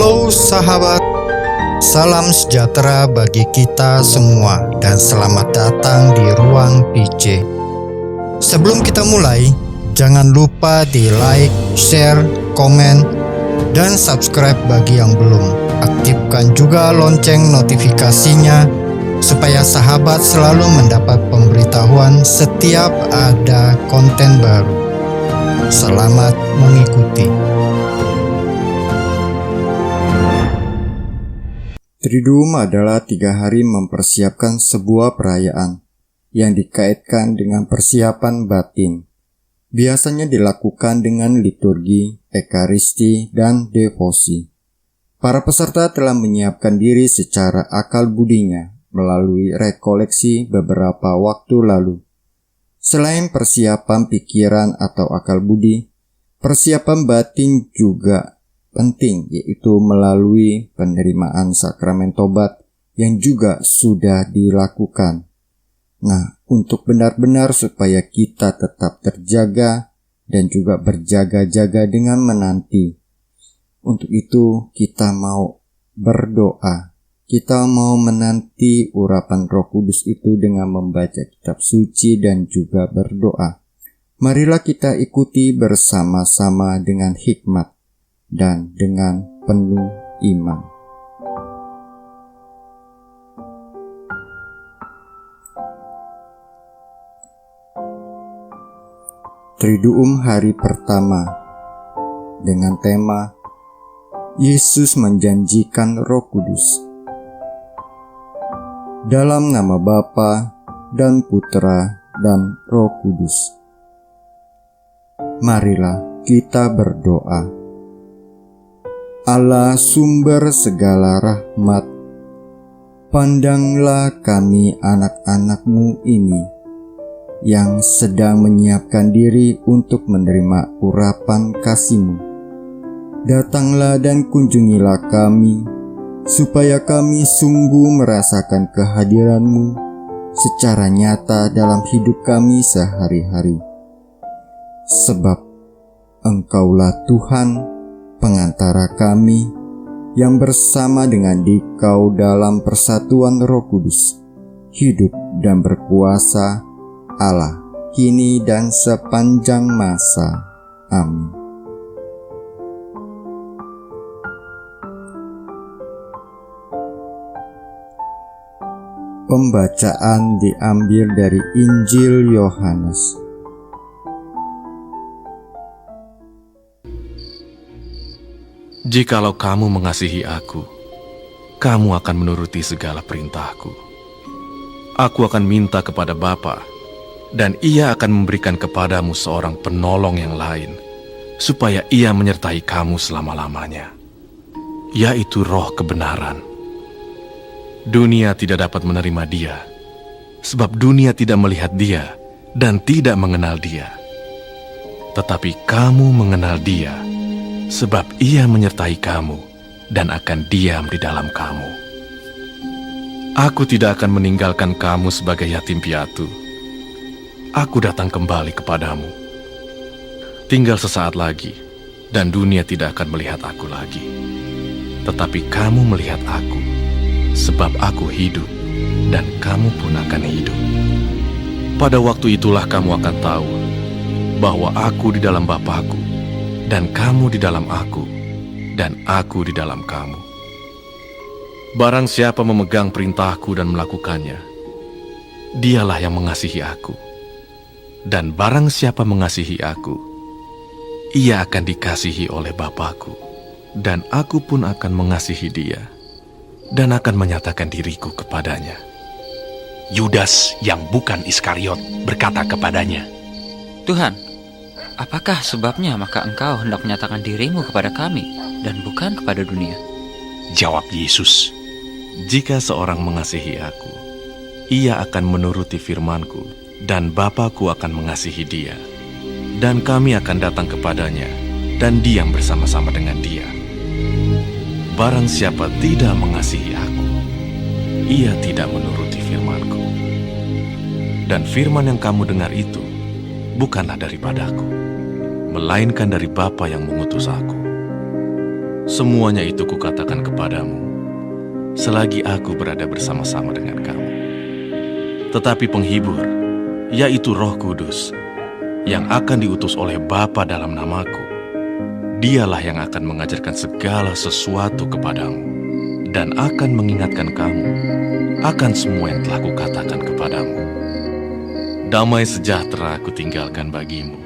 Halo sahabat, salam sejahtera bagi kita semua dan selamat datang di Ruang PJ. Sebelum kita mulai, jangan lupa di like, share, komen, dan subscribe bagi yang belum. Aktifkan juga lonceng notifikasinya supaya sahabat selalu mendapat pemberitahuan setiap ada konten baru. Selamat mengikuti. Triduum adalah 3 hari mempersiapkan sebuah perayaan yang dikaitkan dengan persiapan batin. Biasanya dilakukan dengan liturgi, ekaristi, dan devosi. Para peserta telah menyiapkan diri secara akal budinya melalui rekoleksi beberapa waktu lalu. Selain persiapan pikiran atau akal budi, persiapan batin juga penting, yaitu melalui penerimaan sakramen tobat yang juga sudah dilakukan. Nah, untuk benar-benar supaya kita tetap terjaga dan juga berjaga-jaga dengan menanti. Untuk itu kita mau berdoa. Kita mau menanti urapan Roh Kudus itu dengan membaca kitab suci dan juga berdoa. Marilah kita ikuti bersama-sama dengan hikmat dan dengan penuh iman. Triduum hari pertama dengan tema Yesus menjanjikan Roh Kudus. Dalam nama Bapa dan Putra dan Roh Kudus. Marilah kita berdoa. Allah sumber segala rahmat, pandanglah kami anak-anak-Mu ini yang sedang menyiapkan diri untuk menerima urapan kasih-Mu. Datanglah dan kunjungilah kami, supaya kami sungguh merasakan kehadiran-Mu secara nyata dalam hidup kami sehari-hari. Sebab Engkaulah Tuhan, pengantara kami yang bersama dengan Dikau dalam persatuan Roh Kudus, hidup dan berkuasa Allah, kini dan sepanjang masa. Amin. Pembacaan diambil dari Injil Yohanes. Jikalau kamu mengasihi aku, kamu akan menuruti segala perintahku. Aku akan minta kepada Bapa, dan Ia akan memberikan kepadamu seorang penolong yang lain, supaya Ia menyertai kamu selama-lamanya, yaitu Roh kebenaran. Dunia tidak dapat menerima Dia, sebab dunia tidak melihat Dia dan tidak mengenal Dia. Tetapi kamu mengenal Dia, sebab Ia menyertai kamu dan akan diam di dalam kamu. Aku tidak akan meninggalkan kamu sebagai yatim piatu. Aku datang kembali kepadamu. Tinggal sesaat lagi, dan dunia tidak akan melihat aku lagi. Tetapi kamu melihat aku, sebab aku hidup, dan kamu pun akan hidup. Pada waktu itulah kamu akan tahu bahwa aku di dalam Bapa-Ku, dan kamu di dalam aku, dan aku di dalam kamu. Barang siapa memegang perintahku dan melakukannya, dialah yang mengasihi aku. Dan barang siapa mengasihi aku, ia akan dikasihi oleh Bapa-Ku, dan aku pun akan mengasihi dia, dan akan menyatakan diriku kepadanya. Yudas yang bukan Iskariot berkata kepadanya, Tuhan, apakah sebabnya maka Engkau hendak menyatakan dirimu kepada kami dan bukan kepada dunia? Jawab Yesus, Jika seorang mengasihi aku, ia akan menuruti firman-Ku, dan Bapa-Ku akan mengasihi dia. Dan kami akan datang kepadanya, dan diam bersama-sama dengan dia. Barang siapa tidak mengasihi aku, ia tidak menuruti firman-Ku. Dan firman yang kamu dengar itu bukanlah daripadaku, melainkan dari Bapa yang mengutus aku. Semuanya itu kukatakan kepadamu selagi aku berada bersama-sama dengan kamu. Tetapi penghibur, yaitu Roh Kudus, yang akan diutus oleh Bapa dalam namaku, Dialah yang akan mengajarkan segala sesuatu kepadamu dan akan mengingatkan kamu akan semua yang telah kukatakan kepadamu. Damai sejahtera aku tinggalkan bagimu.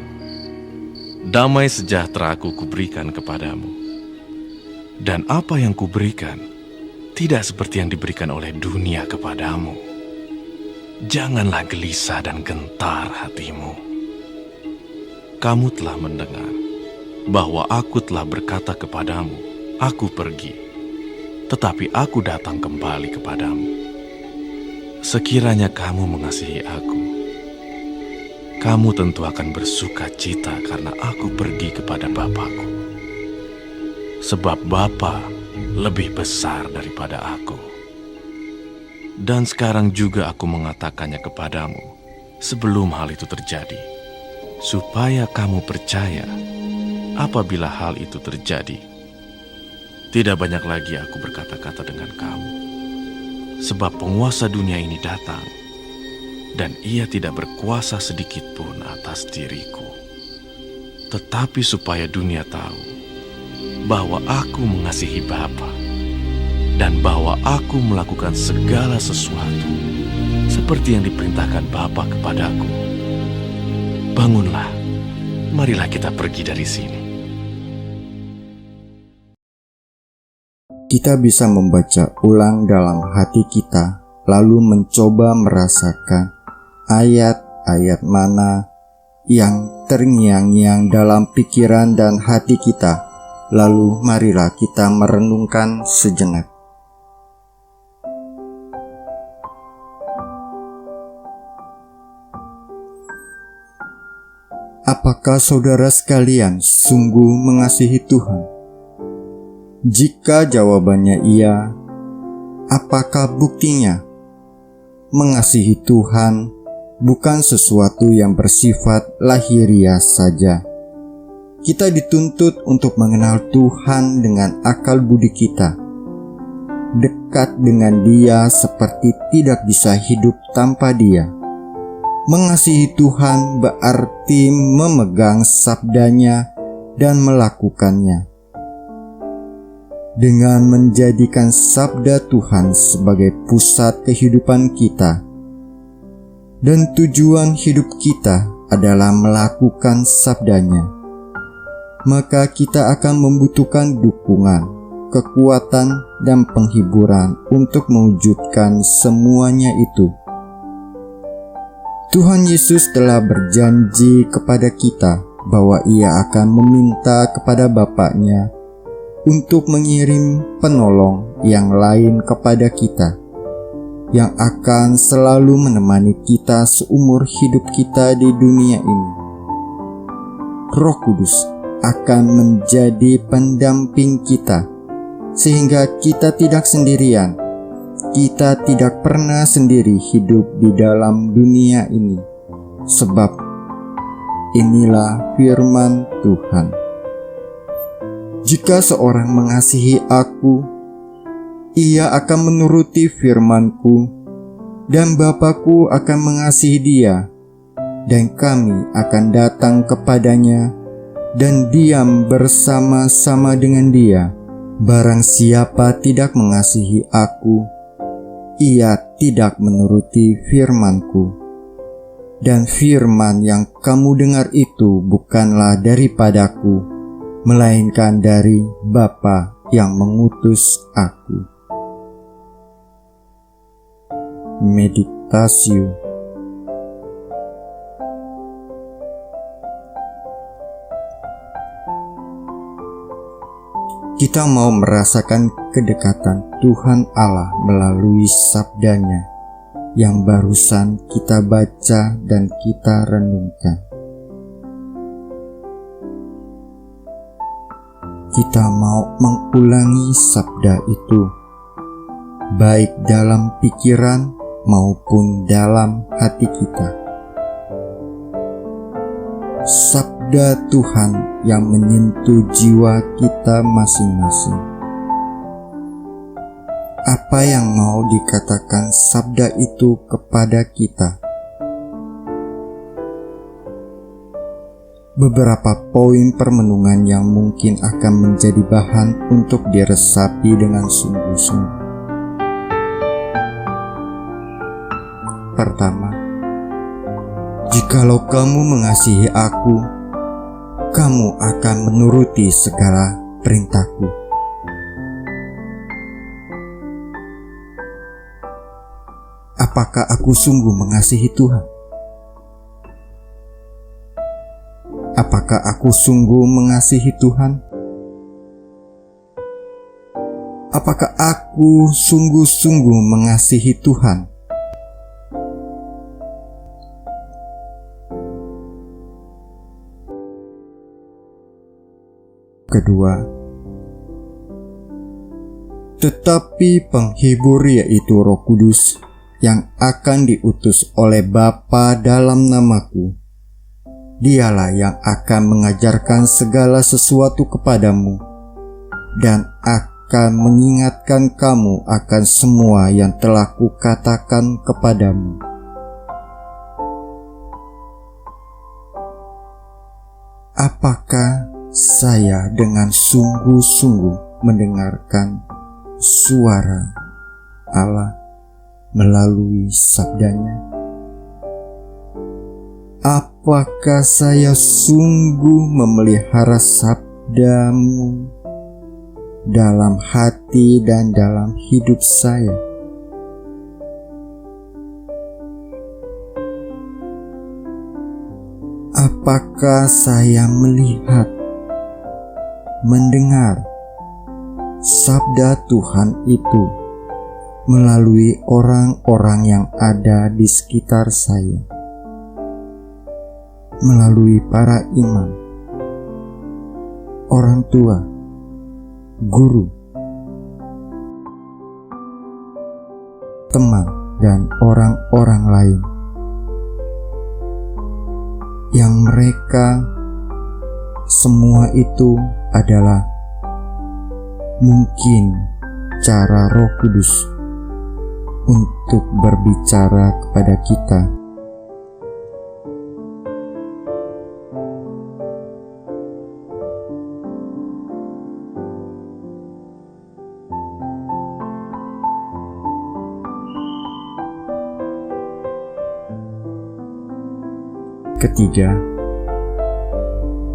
Damai sejahtera aku kuberikan kepadamu. Dan apa yang kuberikan tidak seperti yang diberikan oleh dunia kepadamu. Janganlah gelisah dan gentar hatimu. Kamu telah mendengar bahwa aku telah berkata kepadamu, aku pergi, tetapi aku datang kembali kepadamu. Sekiranya kamu mengasihi aku, kamu tentu akan bersuka cita karena aku pergi kepada Bapa-Ku. Sebab Bapa lebih besar daripada aku. Dan sekarang juga aku mengatakannya kepadamu sebelum hal itu terjadi, supaya kamu percaya apabila hal itu terjadi. Tidak banyak lagi aku berkata-kata dengan kamu, sebab penguasa dunia ini datang, dan ia tidak berkuasa sedikit pun atas diriku. Tetapi supaya dunia tahu bahwa aku mengasihi Bapa, dan bahwa aku melakukan segala sesuatu seperti yang diperintahkan Bapa kepadaku. Bangunlah, marilah kita pergi dari sini. Kita bisa membaca ulang dalam hati kita, lalu mencoba merasakan ayat-ayat mana yang terngiang-ngiang dalam pikiran dan hati kita. Lalu marilah kita merenungkan sejenak. Apakah saudara sekalian sungguh mengasihi Tuhan? Jika jawabannya iya, apakah buktinya? Mengasihi Tuhan bukan sesuatu yang bersifat lahiriah saja. Kita dituntut untuk mengenal Tuhan dengan akal budi kita, dekat dengan Dia seperti tidak bisa hidup tanpa Dia. Mengasihi Tuhan berarti memegang sabdanya dan melakukannya. Dengan menjadikan sabda Tuhan sebagai pusat kehidupan kita, dan tujuan hidup kita adalah melakukan sabdanya, maka kita akan membutuhkan dukungan, kekuatan, dan penghiburan untuk mewujudkan semuanya itu. Tuhan Yesus telah berjanji kepada kita bahwa Ia akan meminta kepada Bapa-Nya untuk mengirim penolong yang lain kepada kita, yang akan selalu menemani kita seumur hidup kita di dunia ini. Roh Kudus akan menjadi pendamping kita, sehingga kita tidak sendirian. Kita tidak pernah sendiri hidup di dalam dunia ini, sebab inilah firman Tuhan. Jika seorang mengasihi aku, ia akan menuruti firman-Ku, dan Bapa-Ku akan mengasihi dia, dan kami akan datang kepadanya dan diam bersama-sama dengan dia. Barang siapa tidak mengasihi aku, ia tidak menuruti firman-Ku. Dan firman yang kamu dengar itu bukanlah daripadaku, melainkan dari Bapa yang mengutus aku. Meditasi. Kita mau merasakan kedekatan Tuhan Allah melalui sabdanya yang barusan kita baca dan kita renungkan. Kita mau mengulangi sabda itu, baik dalam pikiran maupun dalam hati kita. sabda Tuhan yang menyentuh jiwa kita masing-masing. Apa yang mau dikatakan sabda itu kepada kita? Beberapa poin permenungan yang mungkin akan menjadi bahan untuk diresapi dengan sungguh-sungguh. Pertama, jikalau kamu mengasihi aku, kamu akan menuruti segala perintahku. Apakah aku sungguh mengasihi Tuhan? Apakah aku sungguh mengasihi Tuhan? Apakah aku sungguh-sungguh mengasihi Tuhan? Kedua, tetapi penghibur yaitu Roh Kudus yang akan diutus oleh Bapa dalam namaku, Dialah yang akan mengajarkan segala sesuatu kepadamu dan akan mengingatkan kamu akan semua yang telah kukatakan kepadamu. Apakah saya dengan sungguh-sungguh mendengarkan suara Allah melalui sabdanya? Apakah saya sungguh memelihara sabdamu dalam hati dan dalam hidup saya? Apakah saya melihat, mendengar sabda Tuhan itu melalui orang-orang yang ada di sekitar saya, melalui para imam, orang tua, guru, teman, dan orang-orang lain yang mereka semua itu adalah mungkin cara Roh Kudus untuk berbicara kepada kita. Ketiga,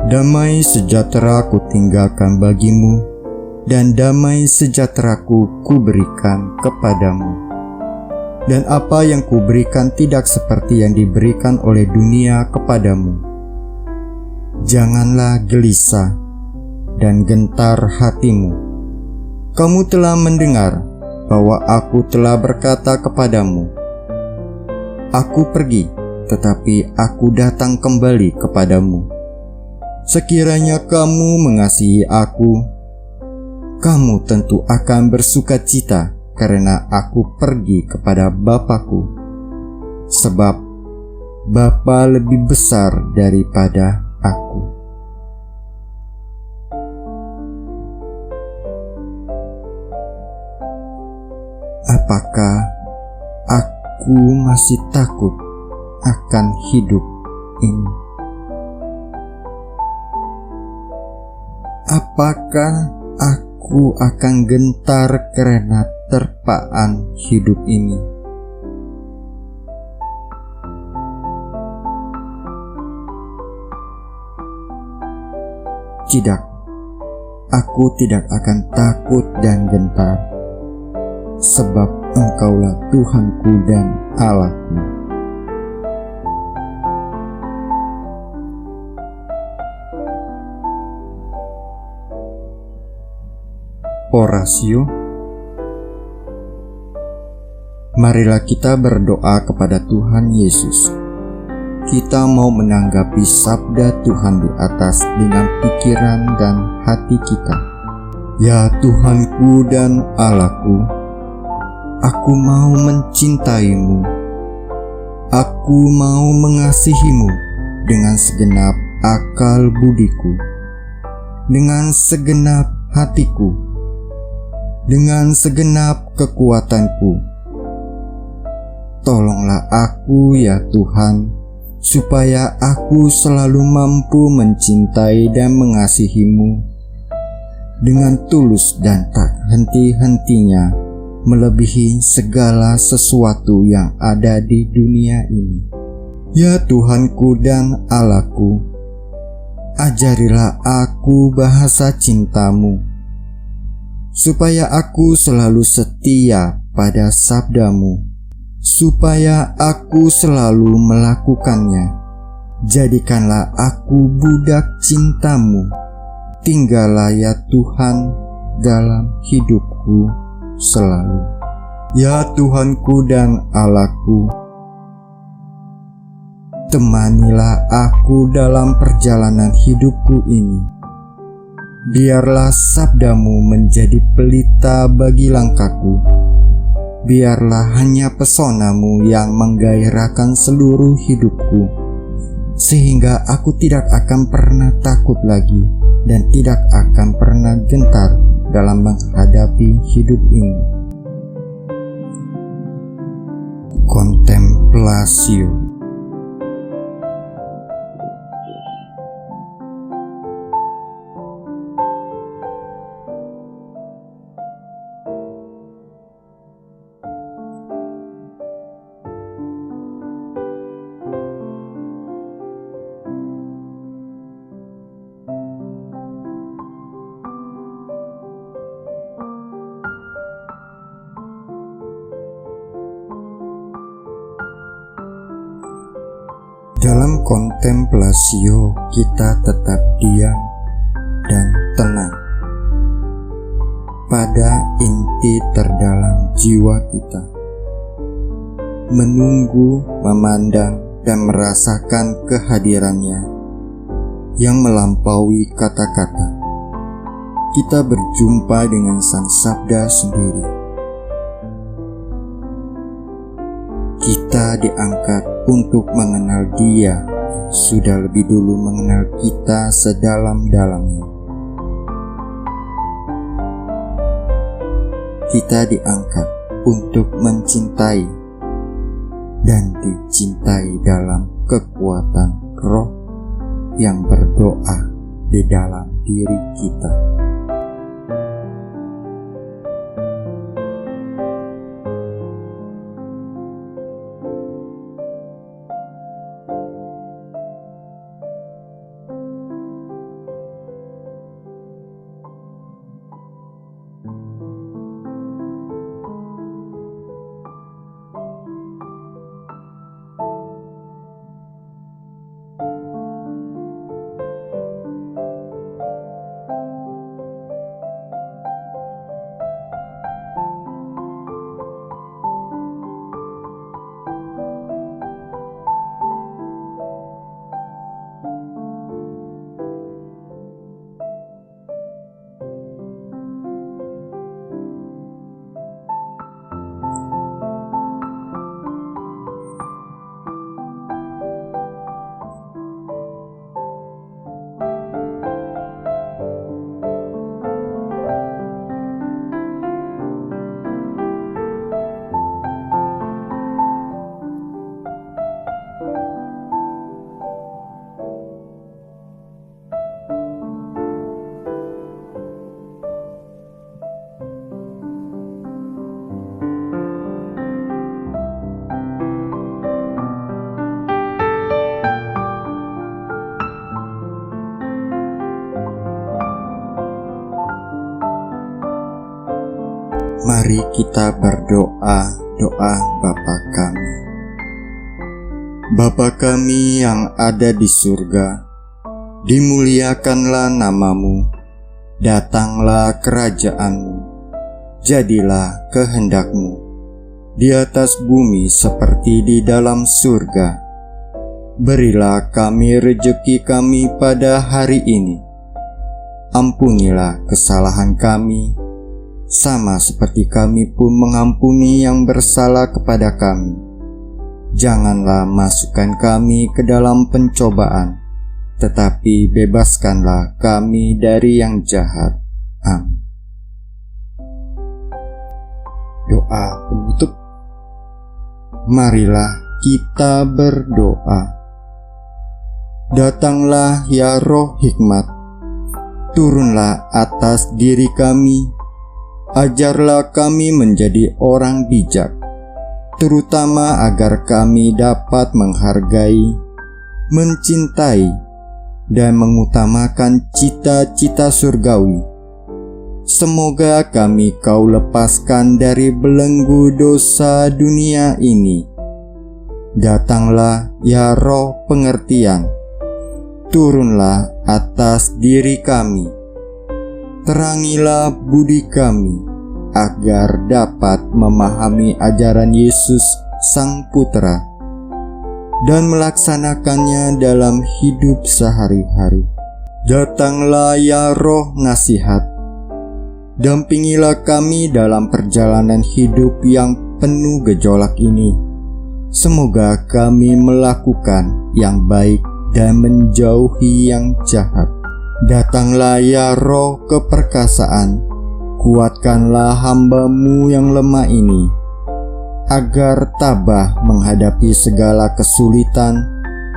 damai sejahtera ku tinggalkan bagimu, dan damai sejahteraku kuberikan kepadamu. Dan apa yang kuberikan tidak seperti yang diberikan oleh dunia kepadamu. Janganlah gelisah dan gentar hatimu. Kamu telah mendengar bahwa aku telah berkata kepadamu, aku pergi, tetapi aku datang kembali kepadamu. Sekiranya kamu mengasihi aku, kamu tentu akan bersukacita karena aku pergi kepada Bapa-Ku, sebab Bapa lebih besar daripada aku. Apakah aku masih takut akan hidup ini? Apakah aku akan gentar karena terpaan hidup ini? Tidak, aku tidak akan takut dan gentar, sebab Engkaulah Tuhanku dan Allahku. Orasio. Marilah kita berdoa kepada Tuhan Yesus. Kita mau menanggapi sabda Tuhan di atas dengan pikiran dan hati kita. Ya Tuhanku dan Allahku, aku mau mencintaimu. Aku mau mengasihimu dengan segenap akal budiku, dengan segenap hatiku, dengan segenap kekuatanku. Tolonglah aku ya Tuhan, supaya aku selalu mampu mencintai dan mengasihi-Mu dengan tulus dan tak henti-hentinya, melebihi segala sesuatu yang ada di dunia ini. Ya Tuhanku dan Allahku, ajarilah aku bahasa cinta-Mu, supaya aku selalu setia pada sabda-Mu, supaya aku selalu melakukannya. Jadikanlah aku budak cinta-Mu. Tinggallah ya Tuhan dalam hidupku selalu. Ya Tuhanku dan Allahku, temanilah aku dalam perjalanan hidupku ini. Biarlah sabda-Mu menjadi pelita bagi langkahku. Biarlah hanya pesona-Mu yang menggairahkan seluruh hidupku, sehingga aku tidak akan pernah takut lagi dan tidak akan pernah gentar dalam menghadapi hidup ini. Kontemplasio. Dalam kontemplasio kita tetap diam dan tenang pada inti terdalam jiwa kita, menunggu, memandang, dan merasakan kehadirannya yang melampaui kata-kata. Kita berjumpa dengan Sang Sabda sendiri. Kita diangkat untuk mengenal Dia yang sudah lebih dulu mengenal kita sedalam-dalamnya. Kita diangkat untuk mencintai dan dicintai dalam kekuatan roh yang berdoa di dalam diri kita. Mari kita berdoa doa Bapa kami. Bapa kami yang ada di surga, dimuliakanlah nama-Mu, datanglah kerajaan-Mu, jadilah kehendak-Mu, di atas bumi seperti di dalam surga. Berilah kami rejeki kami pada hari ini. Ampunilah kesalahan kami, sama seperti kami pun mengampuni yang bersalah kepada kami. Janganlah masukkan kami ke dalam pencobaan, tetapi bebaskanlah kami dari yang jahat. Amin. Doa penutup. Marilah kita berdoa. Datanglah ya Roh Hikmat, turunlah atas diri kami, ajarlah kami menjadi orang bijak, terutama agar kami dapat menghargai, mencintai, dan mengutamakan cita-cita surgawi. Semoga kami Kau lepaskan dari belenggu dosa dunia ini. Datanglah ya Roh pengertian, turunlah atas diri kami, terangilah budi kami, agar dapat memahami ajaran Yesus Sang Putra dan melaksanakannya dalam hidup sehari-hari. Datanglah ya Roh nasihat, dampingilah kami dalam perjalanan hidup yang penuh gejolak ini. Semoga kami melakukan yang baik dan menjauhi yang jahat. Datanglah ya Roh keperkasaan, kuatkanlah hamba-Mu yang lemah ini, agar tabah menghadapi segala kesulitan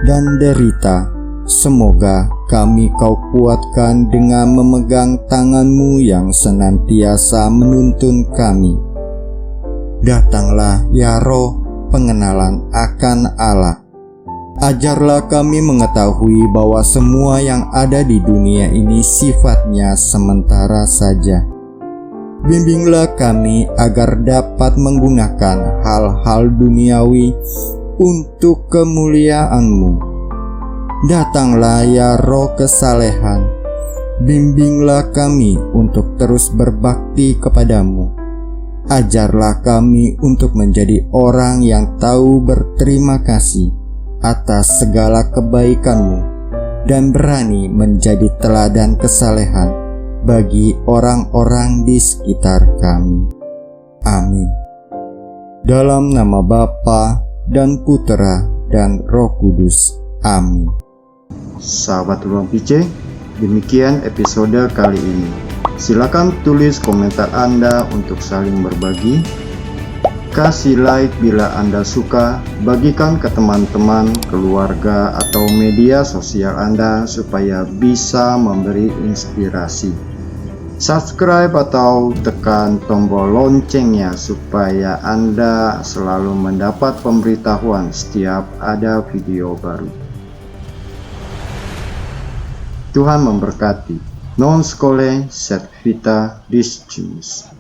dan derita. Semoga kami Kau kuatkan dengan memegang tangan-Mu yang senantiasa menuntun kami. Datanglah ya Roh pengenalan akan Allah, ajarlah kami mengetahui bahwa semua yang ada di dunia ini sifatnya sementara saja. Bimbinglah kami agar dapat menggunakan hal-hal duniawi untuk kemuliaan-Mu. Datanglah ya Roh kesalehan, bimbinglah kami untuk terus berbakti kepadamu. Ajarlah kami untuk menjadi orang yang tahu berterima kasih atas segala kebaikan-Mu dan berani menjadi teladan kesalehan bagi orang-orang di sekitar kami. Amin. Dalam nama Bapa dan Putera dan Roh Kudus. Amin. Sahabat Ruang PC, demikian episode kali ini. Silakan tulis komentar Anda untuk saling berbagi. Kasih like bila Anda suka, bagikan ke teman-teman, keluarga, atau media sosial Anda supaya bisa memberi inspirasi. Subscribe atau tekan tombol loncengnya supaya Anda selalu mendapat pemberitahuan setiap ada video baru. Tuhan memberkati. Non scole sed vita discimus.